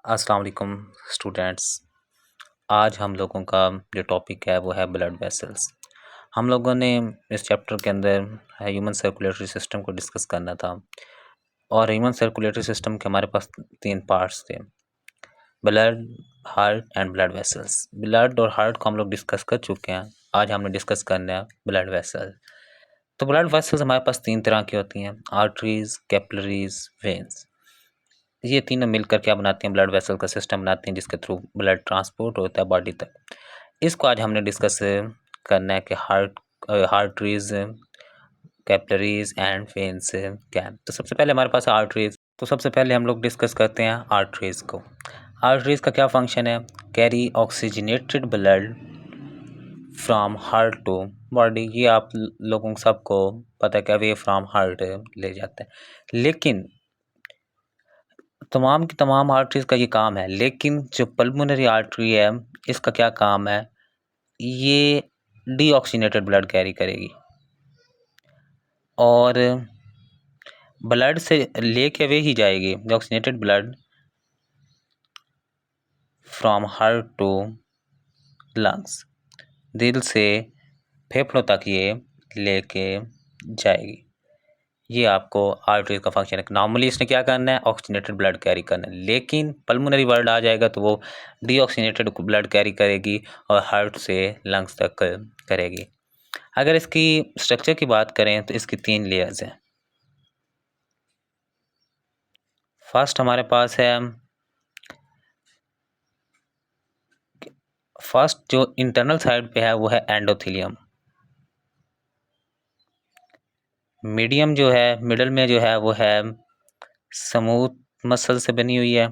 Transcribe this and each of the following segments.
अस्सलाम वालेकुम स्टूडेंट्स। आज हम लोगों का जो टॉपिक है वो है ब्लड वेसल्स। हम लोगों ने इस चैप्टर के अंदर ह्यूमन सर्कुलेटरी सिस्टम को डिस्कस करना था और ह्यूमन सर्कुलेटरी सिस्टम के हमारे पास 3 पार्ट्स थे, blood, heart and blood vessels. Blood और हार्ट को हम लोग डिस्कस कर चुके हैं। आज हमने डिस्कस करना है ब्लड वेसल। तो ब्लड वेसल्स हमारे पास 3 तरह की होती हैं, आर्टरीज, कैपिलरीज, वेन्स। ये तीनों मिलकर क्या बनाती हैं, ब्लड वेसल का सिस्टम बनाती हैं जिसके थ्रू ब्लड ट्रांसपोर्ट होता है बॉडी तक। इसको आज हमने डिस्कस करना है कि आर्टरीज, कैपिलरीज एंड वेन्स क्या है। तो सबसे पहले हमारे पास आर्टरीज। तो सबसे पहले हम लोग डिस्कस करते हैं आर्टरीज को। आर्टरीज का क्या फंक्शन है? Carry oxygenated blood from heart to body. ये आप लोगों सबको पता है कि वे फ्रॉम हार्ट ले जाते हैं, लेकिन तमाम की तमाम आर्टरीज का ये काम है। लेकिन जो पल्मोनरी आर्टरी है इसका क्या काम है? ये डीऑक्सीनेटेड ब्लड कैरी करेगी और ब्लड से लेके वे ही जाएगी, deoxygenated blood from heart to lungs. दिल से फेफड़ों तक ये लेके जाएगी। ये आपको आर्टरी का फंक्शन है। नॉर्मली इसने क्या करना है? ऑक्सीजनेटेड ब्लड कैरी करना है, लेकिन पल्मोनरी वर्ड आ जाएगा तो वो डीऑक्सीजनेटेड ब्लड कैरी करेगी और हार्ट से लंग्स तक करेगी। अगर इसकी स्ट्रक्चर की बात करें तो इसकी 3 लेयर्स हैं। फर्स्ट हमारे पास है, फर्स्ट जो इंटरनल साइड पे है वो है एंडोथेलियम। मीडियम जो है, मिडल में जो है वो है स्मूथ मसल से बनी हुई है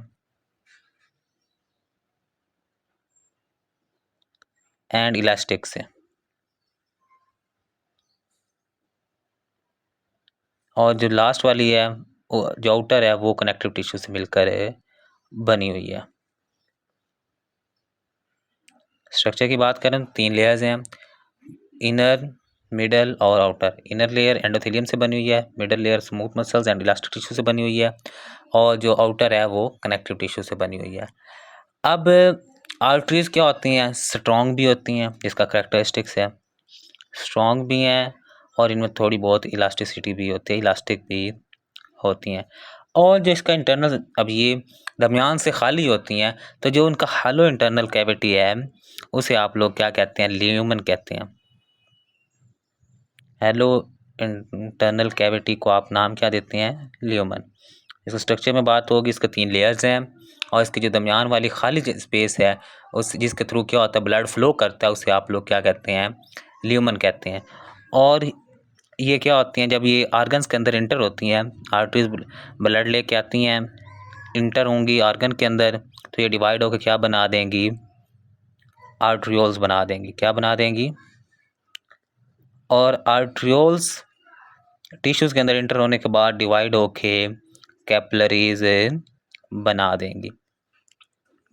एंड इलास्टिक से, और जो लास्ट वाली है जो आउटर है वो कनेक्टिव टिश्यू से मिलकर बनी हुई है। स्ट्रक्चर की बात करें तो 3 लेयर्स हैं, इनर, मिडल और आउटर। इनर लेयर एंडोथेलियम से बनी हुई है, middle layer smooth muscles and elastic tissue से बनी हुई है और जो आउटर है वो कनेक्टिव टिश्यू से बनी हुई है। अब आर्टरीज क्या होती हैं? स्ट्रॉन्ग भी होती हैं, जिसका करेक्टरिस्टिक्स है स्ट्रॉन्ग भी हैं और इनमें थोड़ी बहुत इलास्टिसिटी भी होती है, इलास्टिक भी होती हैं। और जो इसका इंटरनल, अब ये दरमियान से खाली होती हैं, तो जो उनका हॉलो इंटरनल कैविटी है उसे आप लोग क्या कहते हैं? ल्यूमन कहते हैं। हेलो इंटरनल कैविटी को आप नाम क्या देते हैं? ल्यूमन। इसका स्ट्रक्चर में बात होगी, इसके 3 लेयर्स हैं और इसकी जो दरमियान वाली खाली स्पेस है उस जिसके थ्रू क्या होता है, ब्लड फ्लो करता है, उसे आप लोग क्या कहते हैं? ल्यूमन कहते हैं। और ये क्या होती हैं, जब ये आर्गन्स के अंदर इंटर होती हैं, आर्टरीज ब्लड लेके आती हैं, इंटर होंगी आर्गन के अंदर, तो ये डिवाइड होकर क्या बना देंगी? आर्ट्रियोल्स बना देंगी। क्या बना देंगी? और आर्ट्रियोल्स टिश्यूज़ के अंदर इंटर होने के बाद डिवाइड होके कैपिलरीज बना देंगी।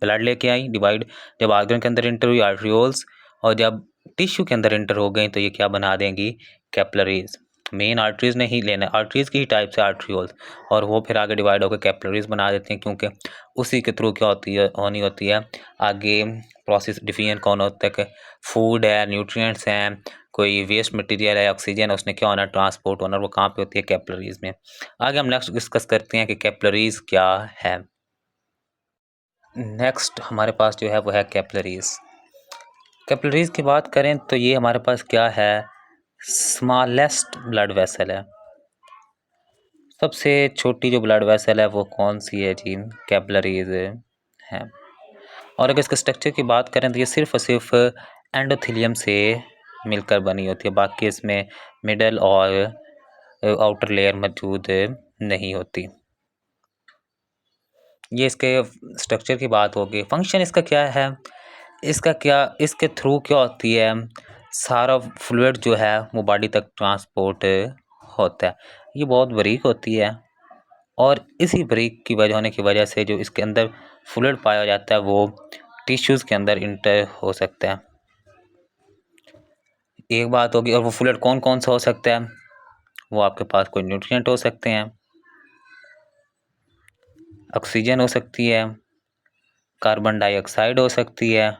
ब्लड लेके आई, डिवाइड जब आर्गन के अंदर इंटर हुई आर्ट्रियोल्स, और जब टिश्यू के अंदर इंटर हो गई तो ये क्या बना देंगी? कैपिलरीज। मेन आर्टरीज ने ही लेना है, आर्टरीज की ही टाइप से आर्ट्रियोल्स, और वो फिर आगे डिवाइड होकर कैपिलरीज बना देते हैं, क्योंकि उसी के थ्रू क्या होनी होती है आगे प्रोसेस। डिफिजन कौन होता है कि फूड है, न्यूट्रिएंट्स हैं, कोई वेस्ट मटेरियल है, ऑक्सीजन है, उसने क्या होना? ट्रांसपोर्ट होना। वो कहाँ पे होती है? कैपिलरीज में। आगे हम नेक्स्ट डिस्कस करते हैं कि कैपिलरीज क्या है। नेक्स्ट हमारे पास जो है वो है कैपिलरीज। कैपिलरीज की बात करें तो ये हमारे पास क्या है? स्मॉलेस्ट ब्लड वेसल है। सबसे छोटी जो ब्लड वेसल है वो कौन सी है जी? कैपिलरीज है। और अगर इसके स्ट्रक्चर की बात करें तो ये सिर्फ और सिर्फ एंडोथेलियम से मिलकर बनी होती है, बाकी इसमें मिडल और आउटर लेयर मौजूद नहीं होती। ये इसके स्ट्रक्चर की बात होगी। फंक्शन इसका क्या है? इसके थ्रू क्या होती है? सारा फ्लूइड जो है वो बॉडी तक ट्रांसपोर्ट होता है। ये बहुत बारीक होती है और इसी बारीक की वजह होने की वजह से जो इसके अंदर फ्लूइड पाया जाता है वो टिश्यूज़ के अंदर इंटर हो सकता है। एक बात होगी। और वो फ्लूइड कौन कौन सा हो सकता है? वो आपके पास कोई न्यूट्रिएंट हो सकते हैं, ऑक्सीजन हो सकती है, कार्बन डाइऑक्साइड हो सकती है।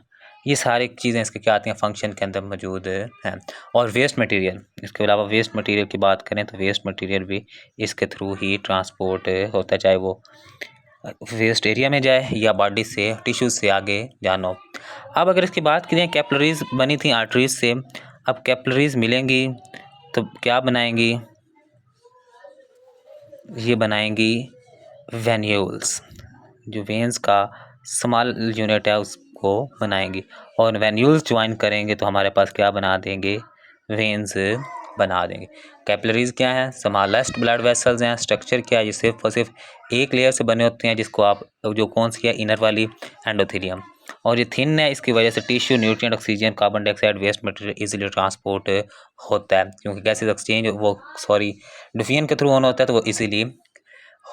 ये सारी चीज़ें इसके क्या आती हैं, फंक्शन के अंदर मौजूद हैं। और वेस्ट मटेरियल, इसके अलावा वेस्ट मटेरियल की बात करें तो वेस्ट मटेरियल भी इसके थ्रू ही ट्रांसपोर्ट होता है, चाहे वो वेस्ट एरिया में जाए या बॉडी से टिश्यूज से आगे जाना हो। अब अगर इसकी बात करें, कैपिलरीज बनी थी आर्टरीज से, अब कैपिलरीज मिलेंगी तो क्या बनाएंगी, ये बनाएंगी वेन्यूल्स, जो वेन्स का स्मॉल यूनिट है उसको बनाएंगी, और वेन्यूल्स ज्वाइन करेंगे तो हमारे पास क्या बना देंगे, वेन्स बना देंगे। कैपिलरीज क्या है, स्मॉलेस्ट ब्लड वेसल्स हैं। स्ट्रक्चर क्या है, ये सिर्फ और सिर्फ एक लेयर से बने होते हैं, जिसको आप जो कौन सी है, इनर वाली एंडोथेलियम, और ये थिन है, इसकी वजह से tissue, nutrient, oxygen, carbon dioxide, waste material easily transport होता है, क्योंकि गैसेज एक्सचेंज डिफियन के थ्रू होना होता है, तो वो इजीली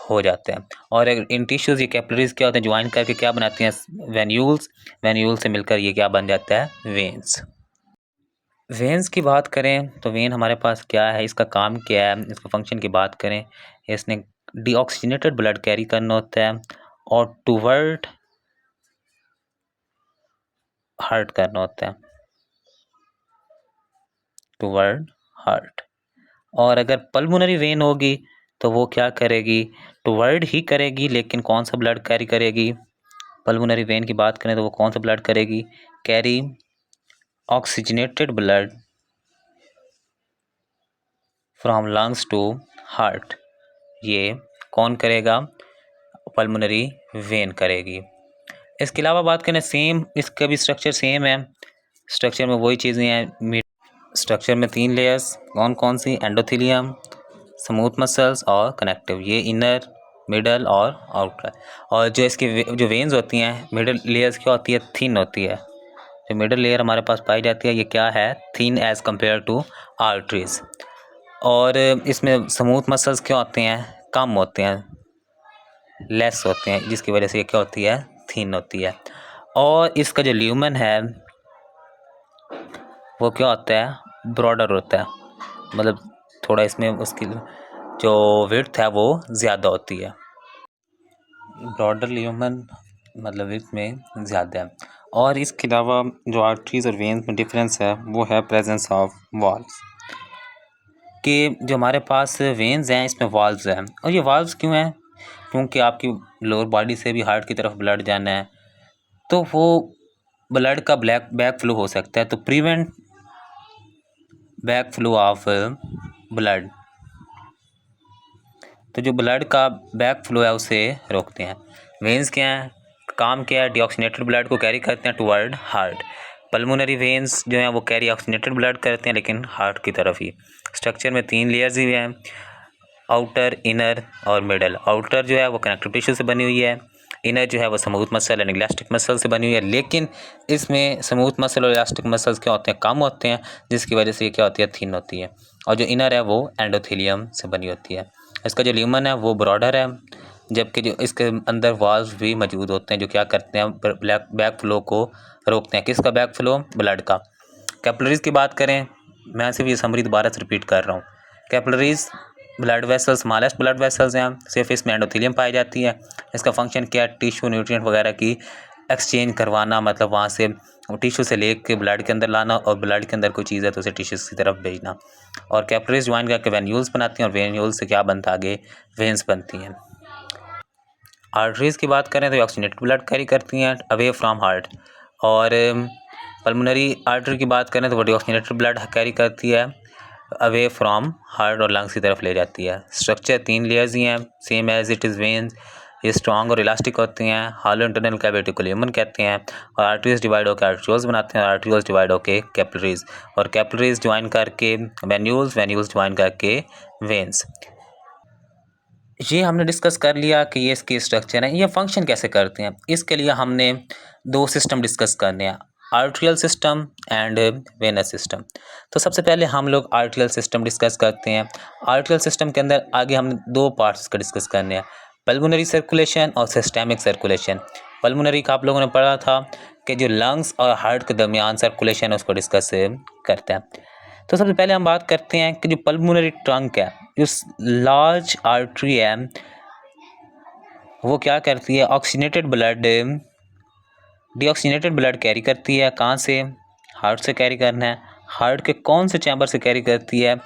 हो जाते हैं। और इन टिश्यूज, ये कैपिलरीज क्या होते हैं, ज्वाइन करके क्या बनाती हैं, वेन्यूल्स, वेन्यूल से मिलकर ये क्या बन जाता है, वेन्स। वेन्स की बात करें तो वेन हमारे पास क्या है, इसका काम क्या है, इसका फंक्शन की बात करें, इसने डीऑक्सीजनेटेड ब्लड कैरी करना होता है और टूवर्ड हार्ट करना होता है, टूवर्ड हार्ट। और अगर पल्मोनरी वेन होगी तो वो क्या करेगी, टूवर्ड ही करेगी, लेकिन कौन सा ब्लड कैरी करेगी, पल्मोनरी वेन की बात करें तो वो कौन सा ब्लड करेगी, carry oxygenated blood from lungs to heart. ये कौन करेगा, पल्मोनरी वेन करेगी। इसके अलावा बात करें, सेम इसका भी स्ट्रक्चर सेम है, स्ट्रक्चर में वही चीज़ें हैं, स्ट्रक्चर में 3 लेयर्स, कौन कौन सी, एंडोथेलियम, स्मूथ मसल्स और कनेक्टिव, ये इनर, मिडल और आउटर। और जो इसकी जो वेन्स होती हैं, मिडल लेयर्स क्या होती है, थिन होती है, जो मिडल लेयर हमारे पास पाई जाती है ये क्या है, thin as compare to arteries. और इसमें स्मूथ मसल्स क्या होते हैं, कम होते हैं, लेस होते हैं, जिसकी वजह से ये क्या होती है, थिन होती है। और इसका जो ल्यूमन है वो क्या होता है, ब्रॉडर होता है, मतलब थोड़ा इसमें उसकी जो विड्थ है वो ज़्यादा होती है, ब्रॉडर ल्यूमन मतलब विड्थ में ज़्यादा है। और इसके अलावा जो आर्टरीज और वेन्स में डिफरेंस है वो है प्रेजेंस ऑफ वाल्व्स, कि जो हमारे पास वेन्स हैं इसमें वाल्व्स हैं। और ये वाल्व्स क्यों हैं, क्योंकि आपकी लोअर बॉडी से भी हार्ट की तरफ ब्लड जाना है, तो वो ब्लड का बैक फ्लो हो सकता है, तो prevent back flow of blood, तो जो ब्लड का बैक फ्लो है उसे रोकते हैं। वेन्स क्या है, काम क्या है, डीऑक्सीनेटेड ब्लड को कैरी करते हैं टुवर्ड हार्ट। पल्मोनरी वेन्स जो हैं वो कैरी ऑक्सीनेटेड ब्लड करते हैं, लेकिन हार्ट की तरफ ही। स्ट्रक्चर में 3 लेयर्स ही हैं, आउटर, इनर और मिडल। आउटर जो है वो कनेक्टिव टिश्यू से बनी हुई है, इनर जो है वो smooth muscle and elastic muscle से बनी हुई है, लेकिन इसमें स्मूथ मसल और इलास्टिक मसल्स क्या होते हैं, कम होते हैं, जिसकी वजह से ये क्या होती है, थिन होती है। और जो इनर है वो एंडोथेलियम से बनी होती है। इसका जो ल्यूमन है वो ब्रॉडर है, जबकि जो इसके अंदर वाल्व्स भी मौजूद होते हैं जो क्या करते हैं, बैक फ्लो को रोकते हैं। किसका बैक फ्लो, ब्लड का। कैपिलरीज की बात करें, मैं सिर्फ ये समरी दोबारा से रिपीट कर रहा हूँ। Capillaries blood vessels, smallest blood vessels हैं, सिर्फ इसमें एंडोथेलियम पाई जाती है। इसका फंक्शन क्या है, टिश्यू, न्यूट्रिएंट वगैरह की एक्सचेंज करवाना, मतलब वहाँ से टिश्यू से लेके ब्लड के अंदर लाना, और ब्लड के अंदर कोई चीज़ है तो उसे टिश्यूज़ की तरफ भेजना। और कैपिलरीज ज्वाइन करके वेन्यूल्स बनाती हैं, और वेन्यूल्स से क्या बनता है, आगे वेन्स बनती हैं। आर्टरीज़ की बात करें तो ऑक्सीजनेटेड ब्लड कैरी करती हैं अवे फ्रॉम हार्ट, और पल्मोनरी आर्टरी की बात करें तो वो डीऑक्सीजनेटेड ब्लड कैरी करती है अवे फ्रॉम हार्ट और लंग्स की तरफ ले जाती है। स्ट्रक्चर 3 लेयर्स ही हैं, same as it is veins. ये स्ट्रॉन्ग और इलास्टिक होती हैं, हॉलो इंटरनल कैविटी को ल्यूमन कहते हैं, और आर्टरीज डिवाइड होकर आर्ट्रियोल्स बनाते हैं, और आर्ट्रियोल्स डिवाइड होकर कैपिलरीज, और कैपिलरीज ज्वाइन करके वेन्यूल्स, वेन्यूल्स ज्वाइन करके वेन्स। ये हमने डिस्कस कर लिया कि ये इसके स्ट्रक्चर हैं, ये फंक्शन कैसे करते हैं। इसके लिए हमने 2 सिस्टम डिस्कस करने हैं, arterial system and venous system. तो सबसे पहले हम लोग आर्ट्रियल सिस्टम डिस्कस करते हैं। आर्ट्रियल सिस्टम के अंदर आगे हमने 2 पार्ट्स का डिस्कस करने हैं, पल्मोनरी सर्कुलेशन और सिस्टेमिक सर्कुलेशन। पल्मोनरी का आप लोगों ने पढ़ा था कि जो लंग्स और हार्ट के दरमियान सर्कुलेशन है उसको डिस्कस करते हैं। तो सबसे पहले हम बात करते हैं कि जो पल्मोनरी ट्रंक है, जो लार्ज आर्टरी है, वो क्या करती है, oxygenated blood deoxygenated blood carry करती है कहाँ से? हार्ट से कैरी करना है। हार्ट के कौन से चैम्बर से कैरी करती है?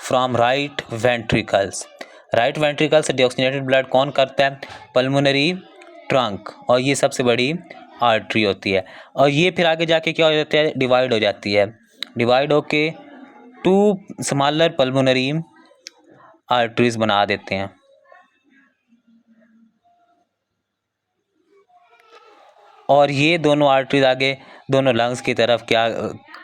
From right ventricles. Right ventricle से डीऑक्सीनेटेड ब्लड कौन करता है? पल्मोनरी ट्रंक, और ये सबसे बड़ी आर्टरी होती है। और ये फिर आगे जाके क्या हो जाता है? डिवाइड हो जाती है। डिवाइड होके 2 स्मॉलर पल्मोनरी आर्टरीज बना देते हैं। और ये दोनों आर्टरीज आगे दोनों लंग्स की तरफ क्या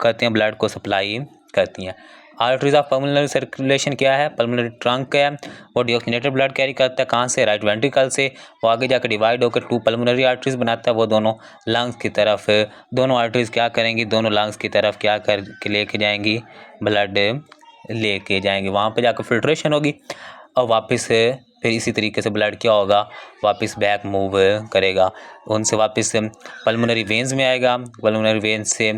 करते हैं? ब्लड को सप्लाई करती हैं। आर्टरीज ऑफ पल्मोनरी सर्कुलेशन क्या है? पल्मोनरी ट्रंक है, वो डीऑक्सीनेटेड ब्लड कैरी करता है कहाँ से? राइट वेंट्रिकल से। वो आगे जाकर डिवाइड होकर 2 पल्मोनरी आर्टरीज बनाता है, वो दोनों लंग्स की तरफ। दोनों आर्टरीज क्या करेंगी? दोनों लंग्स की तरफ क्या कर लेके जाएंगी? ब्लड लेके जाएंगे। वहाँ पे जाकर फिल्ट्रेशन होगी और वापस फिर इसी तरीके से ब्लड क्या होगा? वापस बैक मूव करेगा, उनसे वापस पल्मोनरी वेन्स में आएगा। पल्मोनरी वेन्स से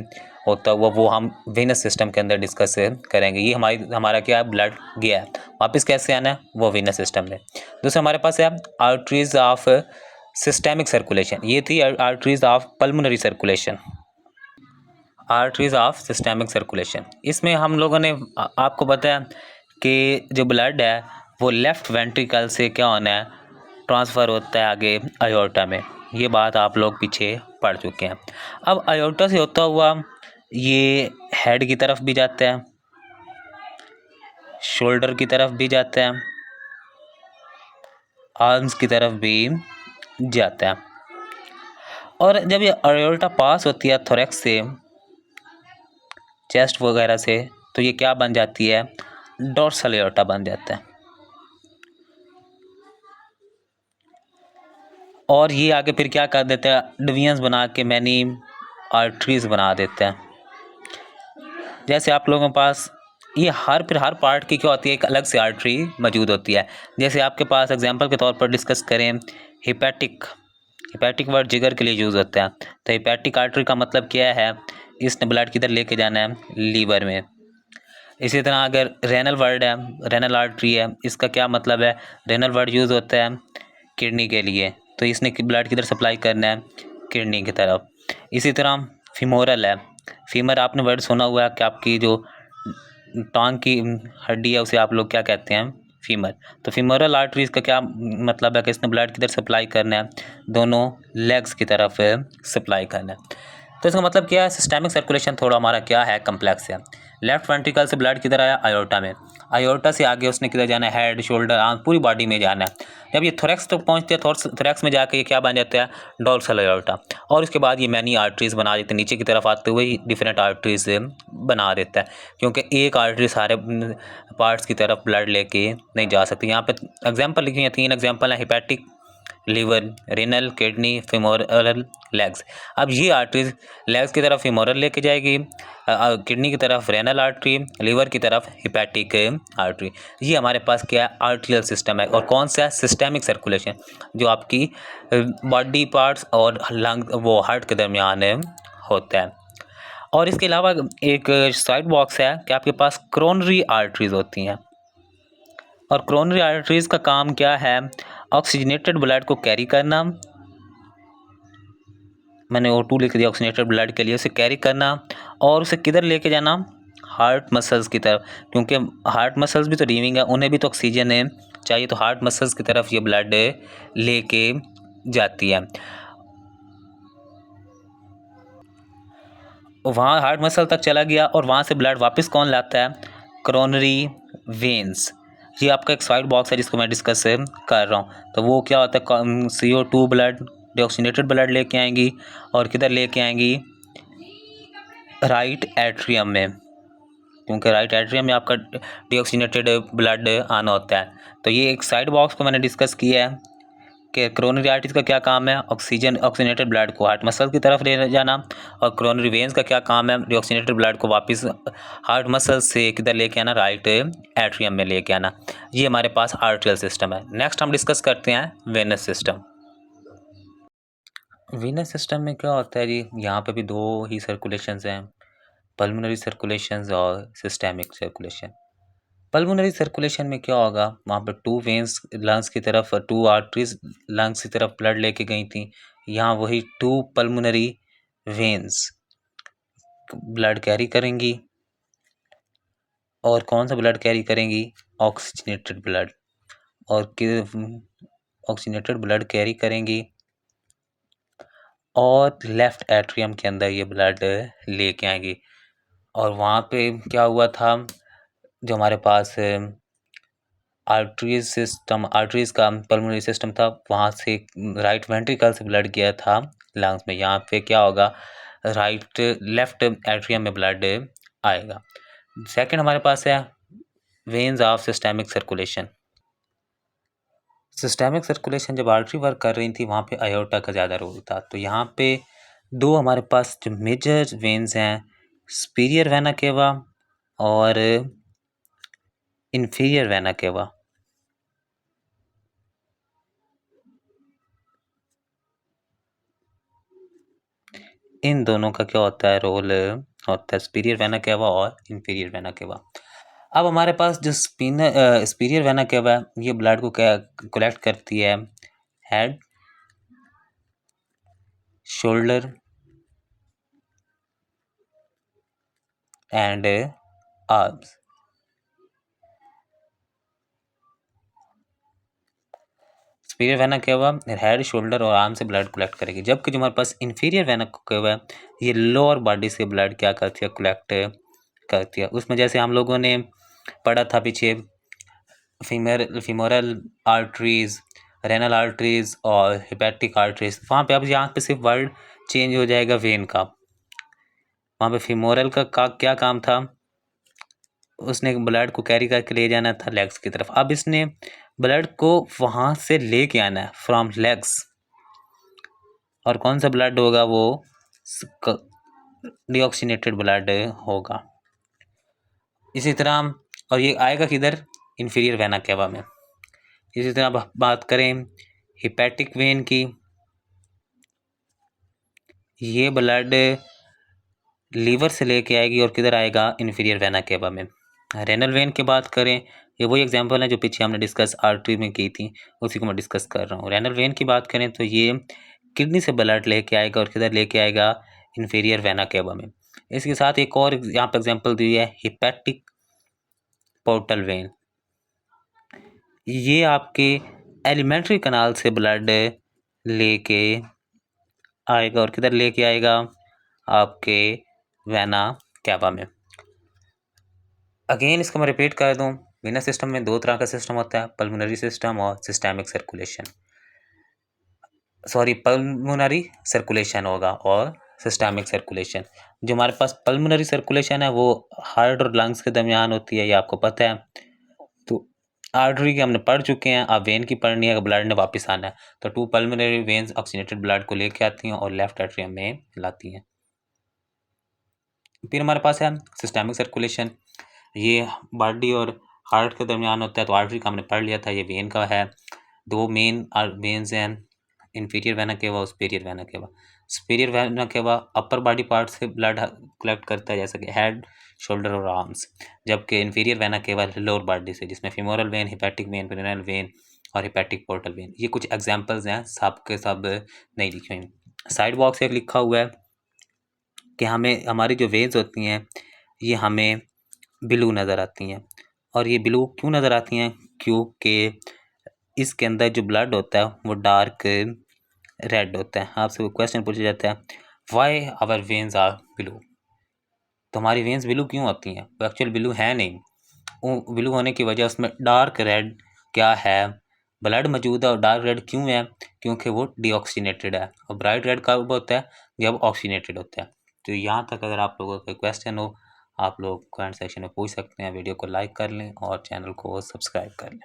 होता हुआ वो हम वेनस सिस्टम के अंदर डिस्कस करेंगे। ये हमारा क्या है? ब्लड गया है, वापस कैसे आना है? वो वेनस सिस्टम में। दूसरा हमारे पास है आर्टरीज ऑफ सिस्टेमिक सर्कुलेशन। ये थी arteries of pulmonary circulation. Arteries of systemic circulation, इसमें हम लोगों ने आपको बताया कि जो ब्लड है वो लेफ़्ट वेंट्रिकल से क्या होना है? ट्रांसफ़र होता है आगे आयोर्टा में। ये बात आप लोग पीछे पढ़ चुके हैं। अब आयोर्टा से होता हुआ ये हेड की तरफ भी जाता है, शोल्डर की तरफ भी जाता है, आर्म्स की तरफ भी जाता है। और जब ये आयोर्टा पास होती है थोरैक्स से, चेस्ट वगैरह से, तो ये क्या बन जाती है? डोर्सल एओर्टा बन जाता है। और ये आगे फिर क्या कर देते हैं? डिवीजन्स बना के मैनी आर्टरीज बना देते हैं। जैसे आप लोगों के पास ये हर पार्ट की क्या होती है? एक अलग से आर्टरी मौजूद होती है। जैसे आपके पास एग्जांपल के तौर पर डिस्कस करें, हिपैटिक वर्ड जिगर के लिए यूज़ होता है। तो हिपैटिक आर्टरी का मतलब क्या है? इसने ब्लड किधर लेके जाना है? लीवर में। इसी तरह अगर रेनल वर्ड है, रेनल आर्टरी है, इसका क्या मतलब है? रेनल वर्ड यूज़ होता है किडनी के लिए, तो इसने ब्लड किधर सप्लाई करना है? किडनी की तरफ। इसी तरह फीमोरल है। फीमर आपने वर्ड सुना हुआ है कि आपकी जो टांग की हड्डी है उसे आप लोग क्या कहते हैं? फीमर। तो फीमोरल आर्टरीज का क्या मतलब है? कि इसने ब्लड किधर सप्लाई करना है? दोनों लेग्स की तरफ सप्लाई करना है। तो इसका मतलब क्या है? सिस्टेमिक सर्कुलेशन थोड़ा हमारा क्या है? कम्प्लेक्स है। लेफ्ट वेंट्रिकल से ब्लड किधर आया? आयोर्टा में। आयोर्टा से आगे उसने किधर जाना है? हेड, शोल्डर, आर्म, पूरी बॉडी में जाना है। जब ये थोरैक्स तक पहुंचते हैं, थोरैक्स में जाकर ये क्या बन जाता है? डोर्सल आयोर्टा। और उसके बाद ये मैनी आर्टरीज बना देते हैं, नीचे की तरफ आते हुए डिफरेंट आर्टरीज बना देता है, क्योंकि एक आर्टरी सारे पार्ट्स की तरफ ब्लड लेके नहीं जा सकती। यहाँ पे एग्जाम्पल लिखी हैं, 3 एग्जाम्पल हैं: hepatic, liver, renal, kidney, femoral, legs. अब ये आर्टरीज लेग्स की तरफ फीमोरल लेके जाएगी, किडनी की तरफ रेनल आर्टरी, लीवर की तरफ हिपैटिक आर्टरी। ये हमारे पास क्या है? आर्टरियल सिस्टम है। और कौन सा है? सिस्टेमिक सर्कुलेशन, जो आपकी बॉडी पार्ट्स और लंग वो हार्ट के दरमियान होता है। और इसके अलावा एक साइड बॉक्स है कि आपके पास क्रोनरी आर्टरीज होती हैं। और क्रोनरी आर्टरीज का काम क्या है? ऑक्सीजनेटेड ब्लड को कैरी करना, मैंने O2 लिख दिया ऑक्सीजनेटेड ब्लड के लिए, उसे कैरी करना और उसे किधर लेके जाना? हार्ट मसल्स की तरफ, क्योंकि हार्ट मसल्स भी तो लिविंग है, उन्हें भी तो ऑक्सीजन चाहिए, तो हार्ट मसल्स की तरफ ये ब्लड लेके जाती है। वहाँ हार्ट मसल तक चला गया और वहाँ से ब्लड वापस कौन लाता है? Coronary veins. ये आपका एक साइड बॉक्स है जिसको मैं डिस्कस कर रहा हूँ। तो वो क्या होता है? CO2 ब्लड, डीऑक्सीनेटेड ब्लड लेके आएंगी और किधर लेके आएंगी? राइट एट्रियम में, क्योंकि राइट एट्रियम में आपका डीऑक्सीनेटेड ब्लड आना होता है। तो ये एक साइड बॉक्स को मैंने डिस्कस किया है कि क्रोनरी आर्टरीज का क्या काम है? ऑक्सीजनेटेड ब्लड को हार्ट मसल की तरफ ले जाना। और क्रोनरी वेन्स का क्या काम है? डीऑक्सीनेटेड ब्लड को वापस हार्ट मसल से किधर लेके आना? राइट एट्रियम में लेके आना। ये हमारे पास आर्टरियल सिस्टम है। नेक्स्ट हम डिस्कस करते हैं वेनस सिस्टम। वेनस सिस्टम में क्या होता है जी? यहाँ पे भी 2 ही सर्कुलेशंस हैं, पल्मोनरी सर्कुलेशंस और सिस्टेमिक सर्कुलेशन। पल्मोनरी सर्कुलेशन में क्या होगा? वहाँ पर 2 वेन्स लंग्स की तरफ और 2 आर्टरीज लंग्स की तरफ ब्लड लेके गई थी। यहाँ वही 2 पल्मोनरी वेन्स ब्लड कैरी करेंगी, और कौन सा ब्लड कैरी करेंगी? ऑक्सीजनेटेड ब्लड, और ऑक्सीजनेटेड ब्लड कैरी करेंगी और लेफ्ट एट्रियम के अंदर ये ब्लड लेके आएंगी। और वहाँ पे क्या हुआ था, जो हमारे पास आर्टरीज का पल्मोनरी सिस्टम था, वहाँ से राइट वेंट्रिकल से ब्लड गया था लंग्स में। यहाँ पे क्या होगा, लेफ्ट एट्रियम में ब्लड आएगा। सेकंड हमारे पास है veins of systemic circulation. Systemic circulation जब आर्टरी वर्क कर रही थी, वहाँ पे आयोटा का ज़्यादा रोल था। तो यहाँ पे दो हमारे पास जो मेजर वेन्स हैं, सुपीरियर वेना केवा और इंफीरियर वेना केवा। इन दोनों का क्या होता है, रोल होता है, सुपीरियर वेना केवा और इंफीरियर वेना केवा। अब हमारे पास जो सुपीरियर वेना केवा है, ये ब्लड को क्या कलेक्ट करती है, head, shoulder and arms. Superior vena cava head, shoulder और आर्म से ब्लड कलेक्ट करेगी, जबकि जो हमारे पास इंफीरियर वेना केवा है, ये लोअर बॉडी से ब्लड क्या करती है, कलेक्ट करती है। उसमें जैसे हम लोगों ने पढ़ा था पीछे, फीमोरल आर्टरीज, रेनल आर्टरीज और हेपेटिक आर्टरीज। वहाँ पे अब यहाँ पे सिर्फ वर्ड चेंज हो जाएगा वेन का। वहाँ पे फीमोरल का क्या काम था, उसने ब्लड को कैरी करके ले जाना था लेग्स की तरफ। अब इसने ब्लड को वहाँ से लेके आना है फ्रॉम लेग्स, और कौन सा ब्लड होगा, वो डीऑक्सीनेटेड ब्लड होगा। इसी तरह, और ये आएगा किधर, इंफीरियर वेना केवा में। इसी तरह अब बात करें हिपैटिक वेन की, ये ब्लड लीवर से लेके आएगी और किधर आएगा, इंफीरियर वेना केवा में। रेनल वेन की बात करें, ये वही एग्जांपल है जो पीछे हमने डिस्कस आर्टरी में की थी, उसी को मैं डिस्कस कर रहा हूँ। रेनल वेन की बात करें तो ये किडनी से ब्लड लेके आएगा और किधर लेके आएगा, इंफीरियर वेना केवा में। इसके साथ एक और यहाँ पर एग्जाम्पल दी है, हिपैटिक पोर्टल वेन। ये आपके एलिमेंट्री कनाल से ब्लड लेके आएगा और किधर लेके आएगा, आपके वेना केवा में। अगेन इसको मैं रिपीट कर दूं, वेनस सिस्टम में दो तरह का सिस्टम होता है, पल्मोनरी सिस्टम और सिस्टेमिक सर्कुलेशन। पल्मोनरी सर्कुलेशन होगा और सिस्टेमिक सर्कुलेशन। जो हमारे पास पल्मोनरी सर्कुलेशन है, वो हार्ट और लंग्स के दरमियान होती है, ये आपको पता है। तो आर्टरी की हमने पढ़ चुके हैं, अब वेन की पढ़नी है, ब्लड ने वापस आना है। तो two pulmonary veins oxygenated blood को लेके आती हैं और लेफ्ट एट्रियम में लाती हैं। फिर हमारे पास है सिस्टेमिक सर्कुलेशन, ये बॉडी और हार्ट के दरमियान होता है। तो आर्टरी का हमने पढ़ लिया था, ये वेन का है। दो मेन वेन्स हैं, इंफीरियर वेना केवा और superior vena cava. Superior vena cava upper body part से ब्लड कलेक्ट करता है, जैसे कि हेड, शोल्डर और आर्म्स, जबकि inferior vena cava lower body से, जिसमें femoral when, hepatic vein, renal vein और हिपैटिक पोर्टल वेन। ये कुछ एग्जाम्पल्स हैं, सब के सब नहीं लिखे हुए। साइड बॉक्स एक लिखा हुआ है कि हमें हमारी जो वेन्स होती हैं, ये हमें ब्लू नज़र आती हैं। और ये ब्लू क्यों नज़र आती हैं, क्योंकि इसके अंदर जो ब्लड होता है वो डार्क रेड होता है। आपसे वो क्वेश्चन पूछा जाता है, why our veins are blue. तो हमारी वेन्स ब्लू क्यों होती हैं, वो एक्चुअल ब्लू है नहीं। वो ब्लू होने की वजह उसमें डार्क रेड क्या है, ब्लड मौजूद है। और डार्क रेड क्यों है, क्योंकि वो डीऑक्सीनेटेड है। और ब्राइट रेड कब होता है, जब ऑक्सीनेटेड होता है। तो यहाँ तक अगर आप लोगों का क्वेश्चन हो, आप लोग कमेंट सेक्शन में पूछ सकते हैं। वीडियो को लाइक कर लें और चैनल को सब्सक्राइब कर लें।